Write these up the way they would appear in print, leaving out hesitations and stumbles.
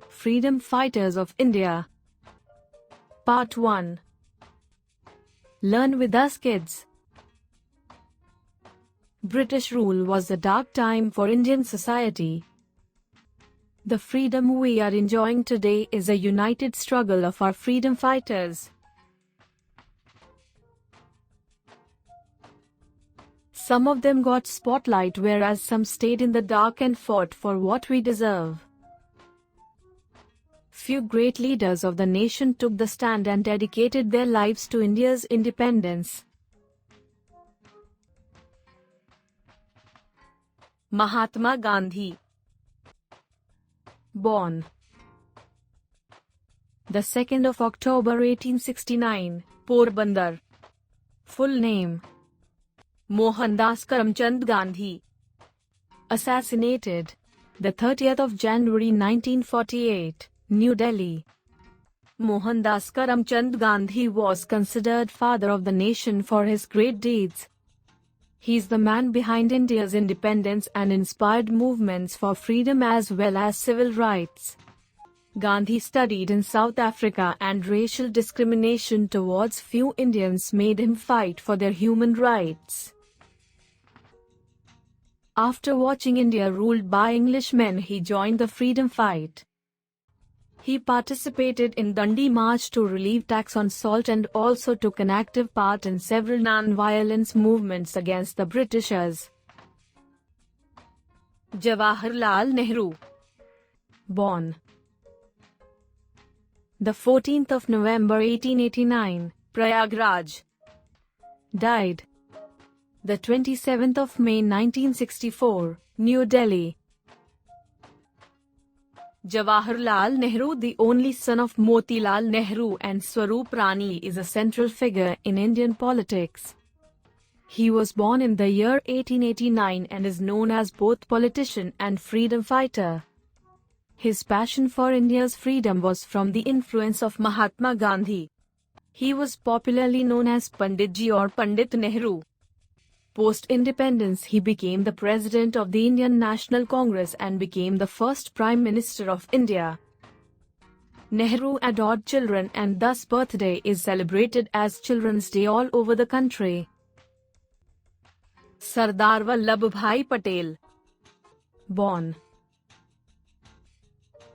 Freedom Fighters of India. Part 1. Learn with us, kids. British rule was a dark time for Indian society. The freedom we are enjoying today is a united struggle of our freedom fighters. Some of them got spotlight, whereas some stayed in the dark and fought for what we deserve. Few great leaders of the nation took the stand and dedicated their lives to India's independence. Mahatma Gandhi. Born the 2nd of October 1869, Porbandar. Full name: Mohandas Karamchand Gandhi. Assassinated the 30th of January 1948, New Delhi. Mohandas Karamchand Gandhi was considered father of the nation for his great deeds. He is the man behind India's independence and inspired movements for freedom as well as civil rights. Gandhi studied in South Africa, and racial discrimination towards few Indians made him fight for their human rights. After watching India ruled by Englishmen, he joined the freedom fight. He participated in Dandi March to relieve tax on salt and also took an active part in several non-violence movements against the Britishers. Jawaharlal Nehru. Born the 14th of November 1889, Prayagraj. Died the 27th of May 1964, New Delhi. Jawaharlal Nehru, the only son of Motilal Nehru and Swaroop Rani, is a central figure in Indian politics. He was born in the year 1889 and is known as both politician and freedom fighter. His passion for India's freedom was from the influence of Mahatma Gandhi. He was popularly known as Panditji or Pandit Nehru. Post-independence, he became the president of the Indian National Congress and became the first Prime Minister of India. Nehru adored children, and thus birthday is celebrated as Children's Day all over the country. Sardar Vallabhbhai Patel. Born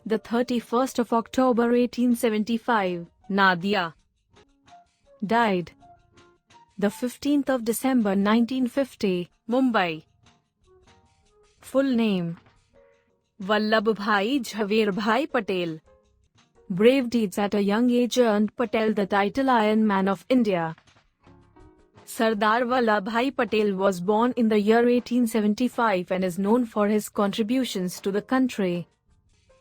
the 31st of October 1875, Nadia. Died the 15th of December 1950, Mumbai. Full name: Vallabhbhai Jhaverbhai Patel. Brave deeds at a young age earned Patel the title Iron Man of India. Sardar Vallabhbhai Patel was born in the year 1875 and is known for his contributions to the country.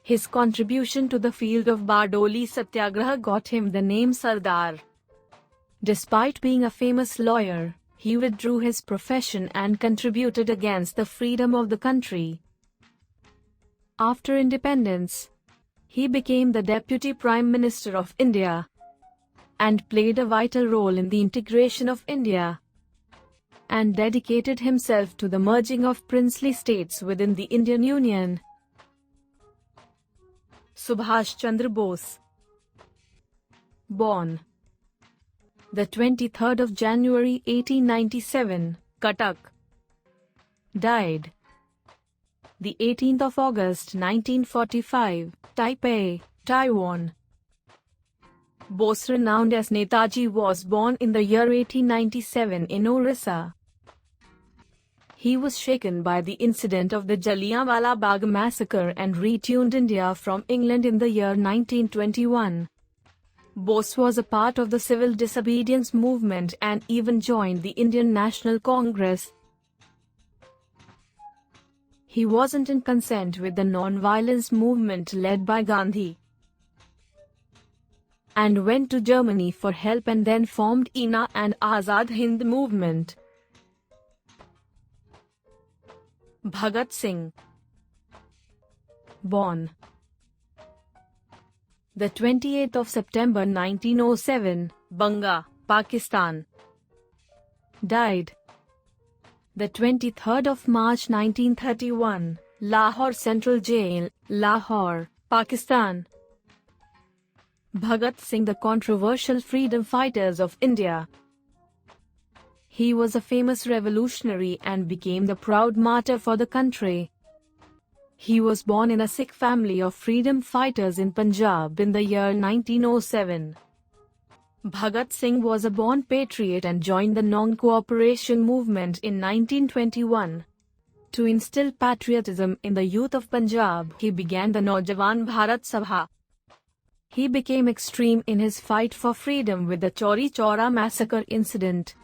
His contribution to the field of Bardoli Satyagraha got him the name Sardar. Despite being a famous lawyer, he withdrew his profession and contributed against the freedom of the country. After independence, he became the Deputy Prime Minister of India and played a vital role in the integration of India and dedicated himself to the merging of princely states within the Indian Union. Subhash Chandra Bose. Born the 23rd of January 1897, Cuttack. Died the 18th of August 1945, Taipei, Taiwan. Bose, renowned as Netaji, was born in the year 1897 in Orissa. He was shaken by the incident of the Jallianwala Bagh massacre and returned India from England in the year 1921. Bose was a part of the civil disobedience movement and even joined the Indian National Congress. He wasn't in consent with the non-violence movement led by Gandhi and went to Germany for help and then formed INA and Azad Hind movement. Bhagat Singh. Born the 28th of September 1907, Banga, Pakistan. Died the 23rd of March 1931, Lahore Central Jail, Lahore, Pakistan. Bhagat Singh, the controversial freedom fighters of India. He was a famous revolutionary and became the proud martyr for the country. He was born in a Sikh family of freedom fighters in Punjab in the year 1907. Bhagat Singh was a born patriot and joined the non-cooperation movement in 1921. To instill patriotism in the youth of Punjab, he began the Naujawan Bharat Sabha. He became extreme in his fight for freedom with the Chauri Chaura massacre incident.